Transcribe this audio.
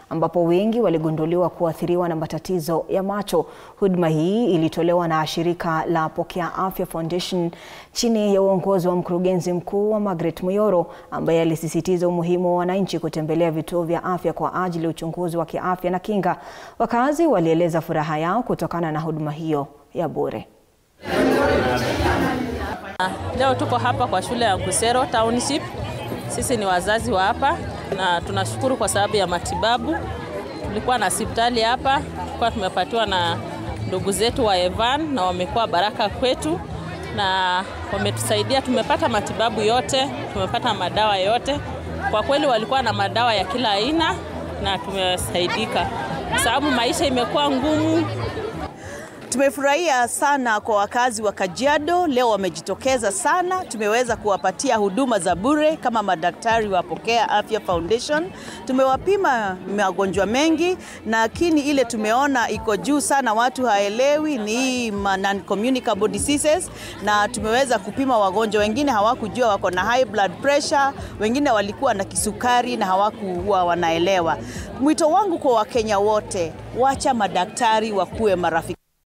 ambapo wengi waligunduliwa kuathiriwa na matatizo ya macho. Huduma hii ilitolewa na shirika la Pokea Afya Foundation chini ya uongozi wa mkurugenzi mkuu wa Margaret Muyoro, ambaye alisisitiza umuhimu wa wananchi kutembelea vituo vya afya kwa ajili ya uchunguzi wa kiafya na kinga. Wakazi walieleza furaha yao kutokana na huduma hiyo ya bure. Leo tuko hapa kwa shule ya Kusero Township. Sisi ni wazazi wa hapa na tunashukuru kwa sababu ya matibabu. Tulikuwa na hospitali hapa, kwa tumepatiwa na ndugu zetu wa Evan na wamekuwa baraka kwetu na wametusaidia. Tumepata matibabu yote, tumepata madawa yote. Kwa kweli walikuwa na madawa ya kila aina na tumesaidika. Sababu maisha imekuwa ngumu. Tumefurahia sana kwa wakazi wa Kajiado, leo wamejitokeza sana. Tumeweza kuwapatia huduma za bure kama madaktari wa Pokea Afya Foundation. Tumewapima magonjwa mengi, lakini ile tumeona iko juu sana watu haelewi ni non-communicable diseases, na tumeweza kupima wagonjwa wengine hawakujua wako na high blood pressure, wengine walikuwa na kisukari na hawakuwa wanaelewa. Mwito wangu kwa Wakenya wote, wacha madaktari wakuwe marafiki.